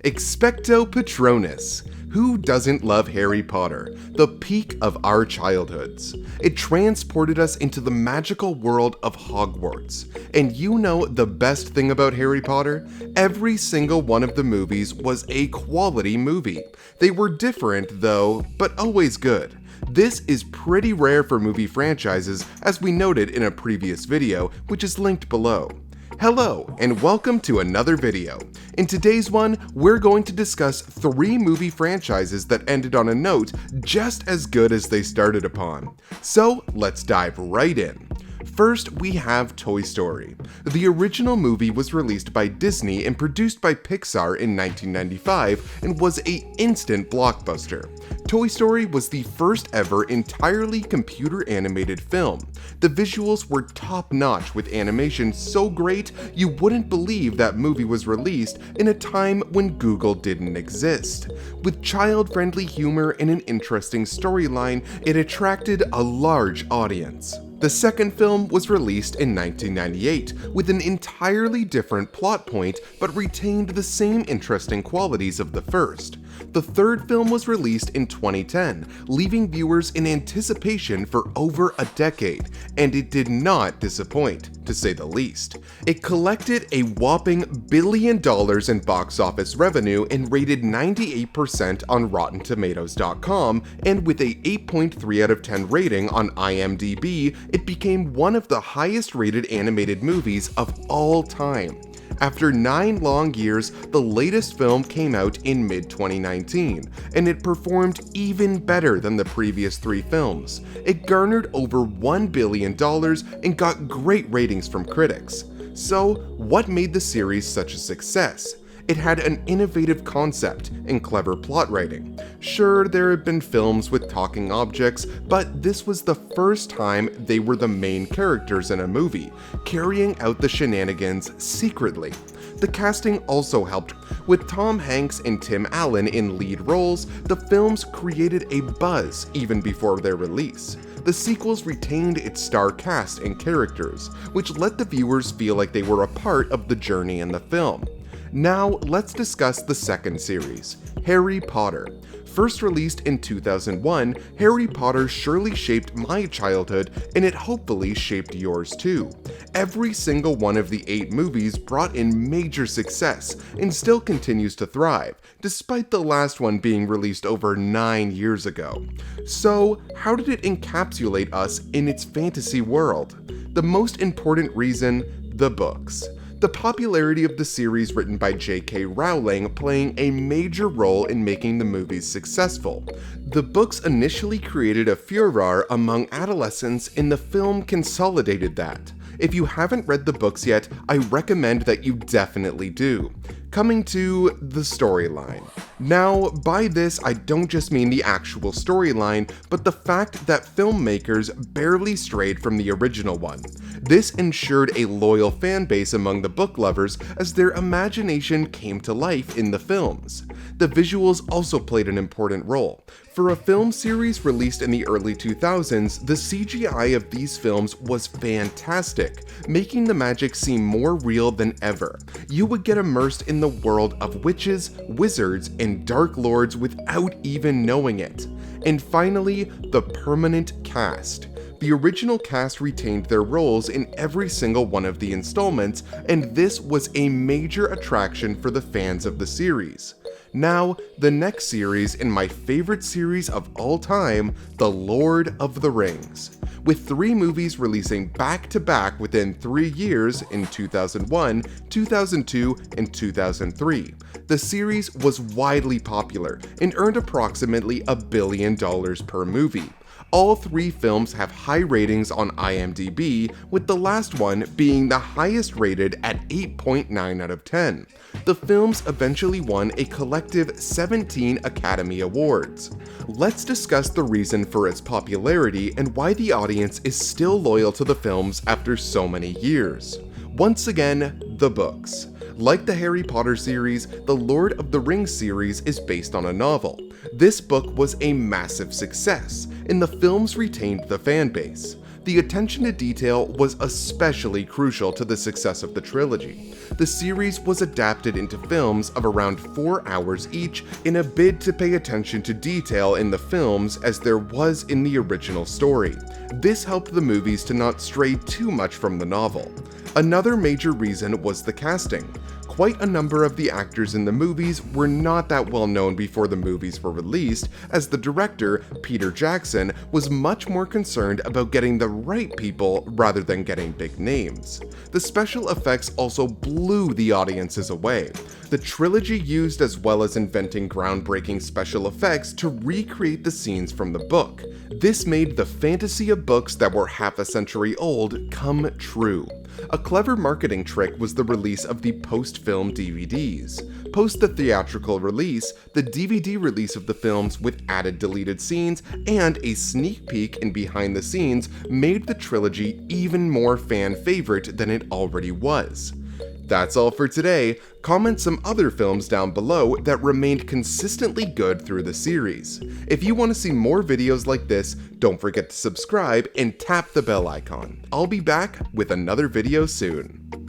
Expecto Patronus. Who doesn't love Harry Potter, the peak of our childhoods? It transported us into the magical world of Hogwarts. And you know the best thing about Harry Potter? Every single one of the movies was a quality movie. They were different though, but always good. This is pretty rare for movie franchises, as we noted in a previous video, which is linked below. Hello, and welcome to another video. In today's one, we're going to discuss 3 movie franchises that ended on a note just as good as they started upon. So let's dive right in. First, we have Toy Story. The original movie was released by Disney and produced by Pixar in 1995 and was an instant blockbuster. Toy Story was the first ever entirely computer animated film. The visuals were top-notch with animation so great you wouldn't believe that movie was released in a time when Google didn't exist. With child-friendly humor and an interesting storyline, it attracted a large audience. The second film was released in 1998 with an entirely different plot point but retained the same interesting qualities of the first. The third film was released in 2010, leaving viewers in anticipation for over a decade, and it did not disappoint, to say the least. It collected a whopping $1 billion in box office revenue and rated 98% on RottenTomatoes.com, and with a 8.3 out of 10 rating on IMDb, it became one of the highest rated animated movies of all time. After 9 long years, the latest film came out in mid-2019, and it performed even better than the previous 3 films. It garnered over $1 billion and got great ratings from critics. So, what made the series such a success? It had an innovative concept and clever plot writing. Sure, there have been films with talking objects, but this was the first time they were the main characters in a movie, carrying out the shenanigans secretly. The casting also helped. With Tom Hanks and Tim Allen in lead roles, the films created a buzz even before their release. The sequels retained its star cast and characters, which let the viewers feel like they were a part of the journey in the film. Now, let's discuss the second series, Harry Potter. First released in 2001, Harry Potter surely shaped my childhood, and it hopefully shaped yours too. Every single one of the 8 movies brought in major success and still continues to thrive, despite the last one being released over 9 years ago. So, how did it encapsulate us in its fantasy world? The most important reason, the books. The popularity of the series written by J.K. Rowling playing a major role in making the movies successful. The books initially created a furor among adolescents, and the film consolidated that. If you haven't read the books yet, I recommend that you definitely do. Coming to the storyline. Now, by this, I don't just mean the actual storyline, but the fact that filmmakers barely strayed from the original one. This ensured a loyal fan base among the book lovers as their imagination came to life in the films. The visuals also played an important role. For a film series released in the early 2000s, the CGI of these films was fantastic, making the magic seem more real than ever. You would get immersed in the world of witches, wizards, and dark lords without even knowing it. And finally, the permanent cast. The original cast retained their roles in every single one of the installments, and this was a major attraction for the fans of the series. Now, the next series in my favorite series of all time, The Lord of the Rings. With 3 movies releasing back-to-back within 3 years in 2001, 2002, and 2003. The series was widely popular and earned approximately $1 billion per movie. All 3 films have high ratings on IMDb, with the last one being the highest rated at 8.9 out of 10. The films eventually won a collective 17 Academy Awards. Let's discuss the reason for its popularity and why the audience is still loyal to the films after so many years. Once again, the books. Like the Harry Potter series, the Lord of the Rings series is based on a novel. This book was a massive success, and the films retained the fan base. The attention to detail was especially crucial to the success of the trilogy. The series was adapted into films of around 4 hours each in a bid to pay attention to detail in the films as there was in the original story. This helped the movies to not stray too much from the novel. Another major reason was the casting. Quite a number of the actors in the movies were not that well known before the movies were released, as the director, Peter Jackson, was much more concerned about getting the right people rather than getting big names. The special effects also blew the audiences away. The trilogy used as well as inventing groundbreaking special effects to recreate the scenes from the book. This made the fantasy of books that were half a century old come true. A clever marketing trick was the release of the post-film DVDs. Post the theatrical release, the DVD release of the films with added deleted scenes and a sneak peek in behind the scenes made the trilogy even more fan favorite than it already was. That's all for today. Comment some other films down below that remained consistently good through the series. If you want to see more videos like this, don't forget to subscribe and tap the bell icon. I'll be back with another video soon.